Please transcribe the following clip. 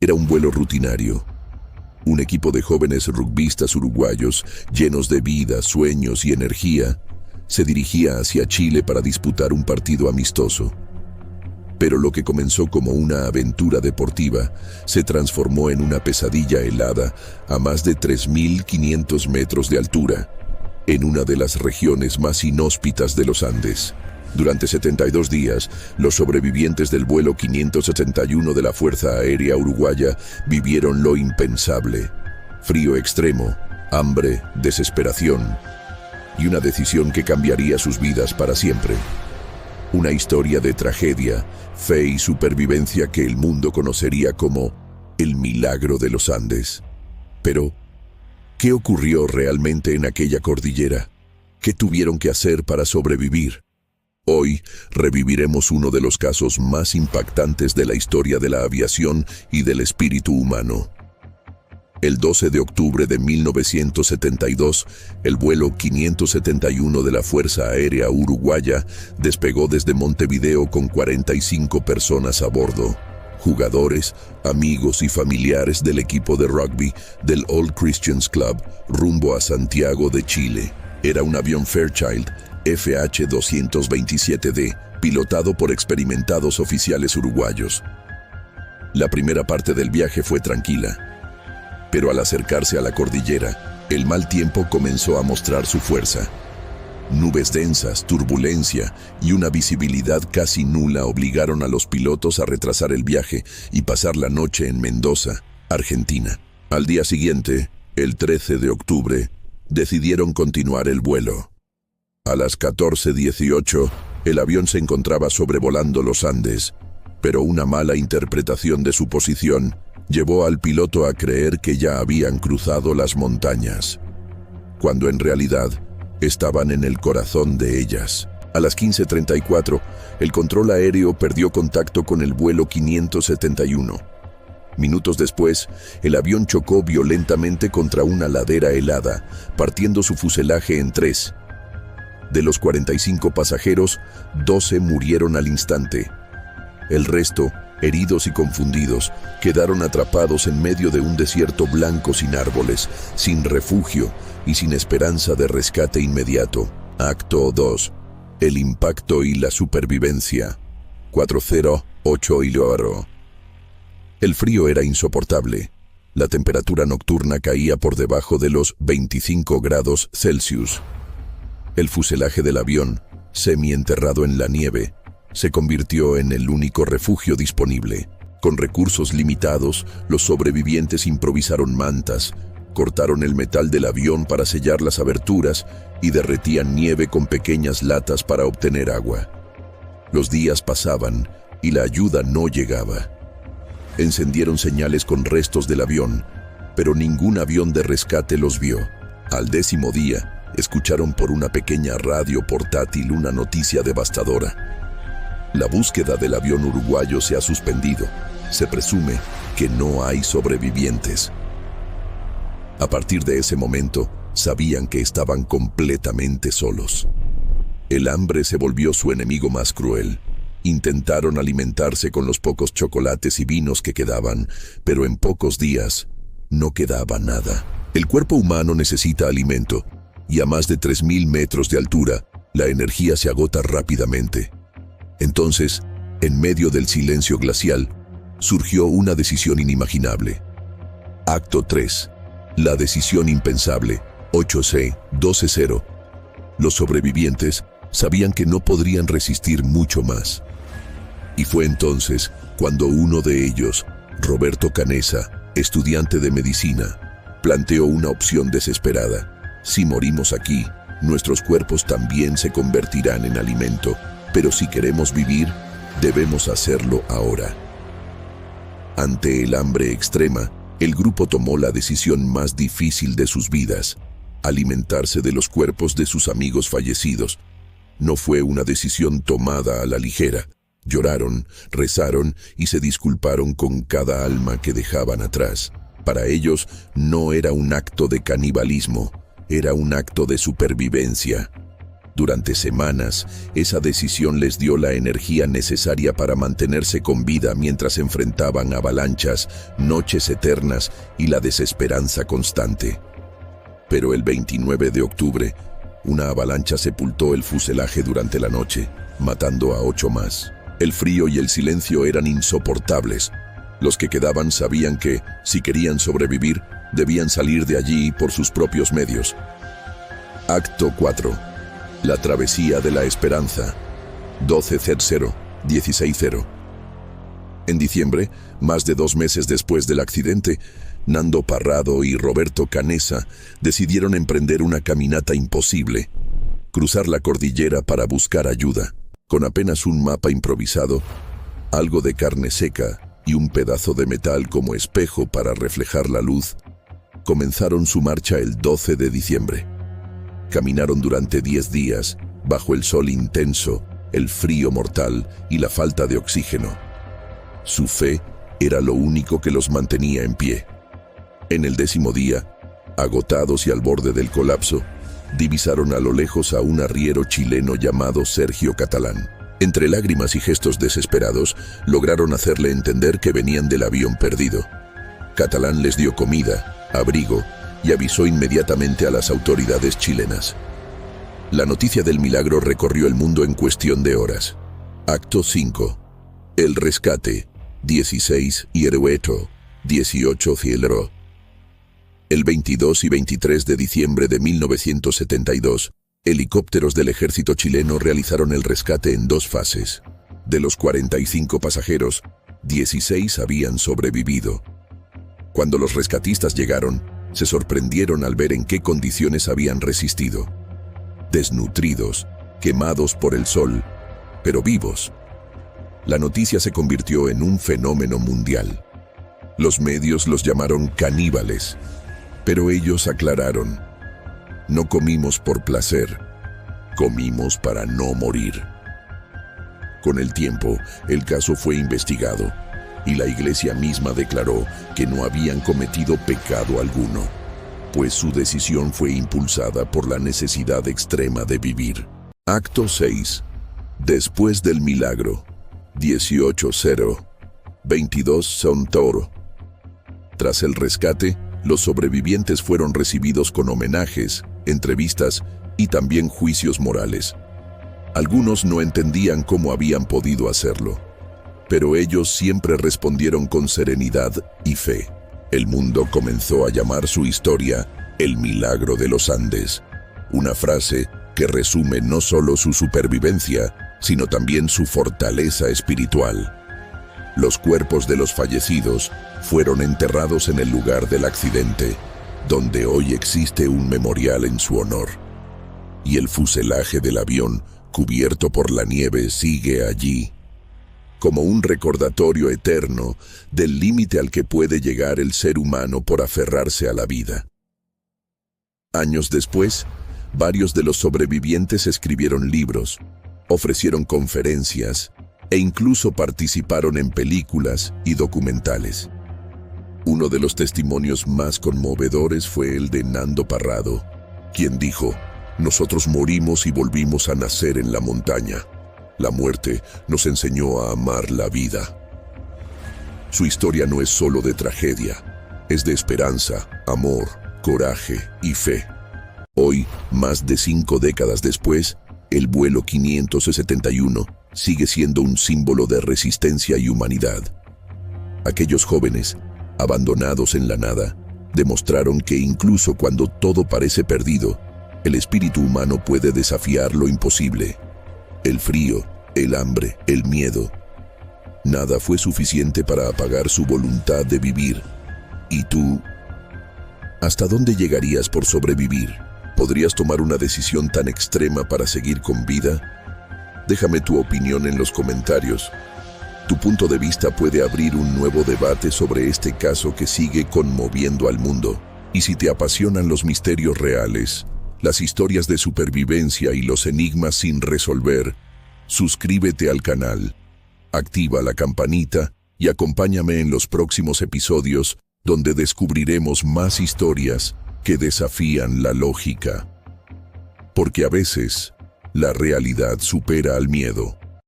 Era un vuelo rutinario. Un equipo de jóvenes rugbistas uruguayos, llenos de vida, sueños y energía, se dirigía hacia Chile para disputar un partido amistoso. Pero lo que comenzó como una aventura deportiva se transformó en una pesadilla helada a más de 3.500 metros de altura, en una de las regiones más inhóspitas de los Andes. Durante 72 días, los sobrevivientes del vuelo 571 de la Fuerza Aérea Uruguaya vivieron lo impensable: frío extremo, hambre, desesperación y una decisión que cambiaría sus vidas para siempre. Una historia de tragedia, fe y supervivencia que el mundo conocería como el milagro de los Andes. Pero, ¿qué ocurrió realmente en aquella cordillera? ¿Qué tuvieron que hacer para sobrevivir? Hoy reviviremos uno de los casos más impactantes de la historia de la aviación y del espíritu humano. El 12 de octubre de 1972, el vuelo 571 de la Fuerza Aérea Uruguaya despegó desde Montevideo con 45 personas a bordo. Jugadores, amigos y familiares del equipo de rugby del All Christians Club rumbo a Santiago de Chile. Era un avión Fairchild FH-227D, pilotado por experimentados oficiales uruguayos. La primera parte del viaje fue tranquila, pero al acercarse a la cordillera, el mal tiempo comenzó a mostrar su fuerza. Nubes densas, turbulencia y una visibilidad casi nula obligaron a los pilotos a retrasar el viaje y pasar la noche en Mendoza, Argentina. Al día siguiente, el 13 de octubre, decidieron continuar el vuelo. A las 14:18, el avión se encontraba sobrevolando los Andes, pero una mala interpretación de su posición llevó al piloto a creer que ya habían cruzado las montañas, cuando en realidad estaban en el corazón de ellas. A las 15:34, el control aéreo perdió contacto con el vuelo 571. Minutos después, el avión chocó violentamente contra una ladera helada, partiendo su fuselaje en tres. De los 45 pasajeros, 12 murieron al instante. El resto, heridos y confundidos, quedaron atrapados en medio de un desierto blanco sin árboles, sin refugio y sin esperanza de rescate inmediato. Acto 2. El impacto y la supervivencia. 408 y Oro. El frío era insoportable. La temperatura nocturna caía por debajo de los 25 grados Celsius. El fuselaje del avión, semienterrado en la nieve, se convirtió en el único refugio disponible. Con recursos limitados, los sobrevivientes improvisaron mantas, cortaron el metal del avión para sellar las aberturas y derretían nieve con pequeñas latas para obtener agua. Los días pasaban y la ayuda no llegaba. Encendieron señales con restos del avión, pero ningún avión de rescate los vio. Al 10º día, escucharon por una pequeña radio portátil una noticia devastadora. La búsqueda del avión uruguayo se ha suspendido. Se presume que no hay sobrevivientes. A partir de ese momento, sabían que estaban completamente solos. El hambre se volvió su enemigo más cruel. Intentaron alimentarse con los pocos chocolates y vinos que quedaban, pero en pocos días no quedaba nada. El cuerpo humano necesita alimento, y a más de 3.000 metros de altura, la energía se agota rápidamente. Entonces, en medio del silencio glacial, surgió una decisión inimaginable. Acto 3. La decisión impensable. 8C-12-0. Los sobrevivientes sabían que no podrían resistir mucho más. Y fue entonces cuando uno de ellos, Roberto Canessa, estudiante de medicina, planteó una opción desesperada. Si morimos aquí, nuestros cuerpos también se convertirán en alimento, pero si queremos vivir, debemos hacerlo ahora. Ante el hambre extrema, el grupo tomó la decisión más difícil de sus vidas: alimentarse de los cuerpos de sus amigos fallecidos. No fue una decisión tomada a la ligera. Lloraron, rezaron y se disculparon con cada alma que dejaban atrás. Para ellos no era un acto de canibalismo, era un acto de supervivencia. Durante semanas, esa decisión les dio la energía necesaria para mantenerse con vida mientras enfrentaban avalanchas, noches eternas y la desesperanza constante. Pero el 29 de octubre, una avalancha sepultó el fuselaje durante la noche, matando a 8 más. El frío y el silencio eran insoportables. Los que quedaban sabían que, si querían sobrevivir, debían salir de allí por sus propios medios. Acto 4. La travesía de la esperanza. 12/00, 16/00. En diciembre, más de 2 meses después del accidente, Nando Parrado y Roberto Canessa decidieron emprender una caminata imposible, cruzar la cordillera para buscar ayuda. Con apenas un mapa improvisado, algo de carne seca y un pedazo de metal como espejo para reflejar la luz, comenzaron su marcha el 12 de diciembre. Caminaron durante 10 días, bajo el sol intenso, el frío mortal y la falta de oxígeno. Su fe era lo único que los mantenía en pie. En el 10º día, agotados y al borde del colapso, divisaron a lo lejos a un arriero chileno llamado Sergio Catalán. Entre lágrimas y gestos desesperados, lograron hacerle entender que venían del avión perdido. Catalán les dio comida, abrigo y avisó inmediatamente a las autoridades chilenas. La noticia del milagro recorrió el mundo en cuestión de horas. Acto 5. El rescate. 16 Hierueto, 18 Cielro. El 22 y 23 de diciembre de 1972, helicópteros del ejército chileno realizaron el rescate en 2 fases. De los 45 pasajeros, 16 habían sobrevivido. Cuando los rescatistas llegaron, se sorprendieron al ver en qué condiciones habían resistido. Desnutridos, quemados por el sol, pero vivos. La noticia se convirtió en un fenómeno mundial. Los medios los llamaron caníbales, pero ellos aclararon: no comimos por placer, comimos para no morir. Con el tiempo, el caso fue investigado y la iglesia misma declaró que no habían cometido pecado alguno, pues su decisión fue impulsada por la necesidad extrema de vivir. Acto 6. Después del milagro. 18/0, 22 Sontoro. Tras el rescate, los sobrevivientes fueron recibidos con homenajes, entrevistas y también juicios morales. Algunos no entendían cómo habían podido hacerlo, pero ellos siempre respondieron con serenidad y fe. El mundo comenzó a llamar su historia el milagro de los Andes, una frase que resume no solo su supervivencia, sino también su fortaleza espiritual. Los cuerpos de los fallecidos fueron enterrados en el lugar del accidente, donde hoy existe un memorial en su honor. Y el fuselaje del avión, cubierto por la nieve, sigue allí, como un recordatorio eterno del límite al que puede llegar el ser humano por aferrarse a la vida. Años después, varios de los sobrevivientes escribieron libros, ofrecieron conferencias e incluso participaron en películas y documentales. Uno de los testimonios más conmovedores fue el de Nando Parrado, quien dijo: «Nosotros morimos y volvimos a nacer en la montaña. La muerte nos enseñó a amar la vida». Su historia no es solo de tragedia, es de esperanza, amor, coraje y fe. Hoy, más de 5 décadas después, el vuelo 571 sigue siendo un símbolo de resistencia y humanidad. Aquellos jóvenes, abandonados en la nada, demostraron que incluso cuando todo parece perdido, el espíritu humano puede desafiar lo imposible. El frío, el hambre, el miedo. Nada fue suficiente para apagar su voluntad de vivir. ¿Y tú? ¿Hasta dónde llegarías por sobrevivir? ¿Podrías tomar una decisión tan extrema para seguir con vida? Déjame tu opinión en los comentarios. Tu punto de vista puede abrir un nuevo debate sobre este caso que sigue conmoviendo al mundo. Y si te apasionan los misterios reales, las historias de supervivencia y los enigmas sin resolver, suscríbete al canal, activa la campanita y acompáñame en los próximos episodios donde descubriremos más historias que desafían la lógica. Porque a veces, La realidad supera al miedo.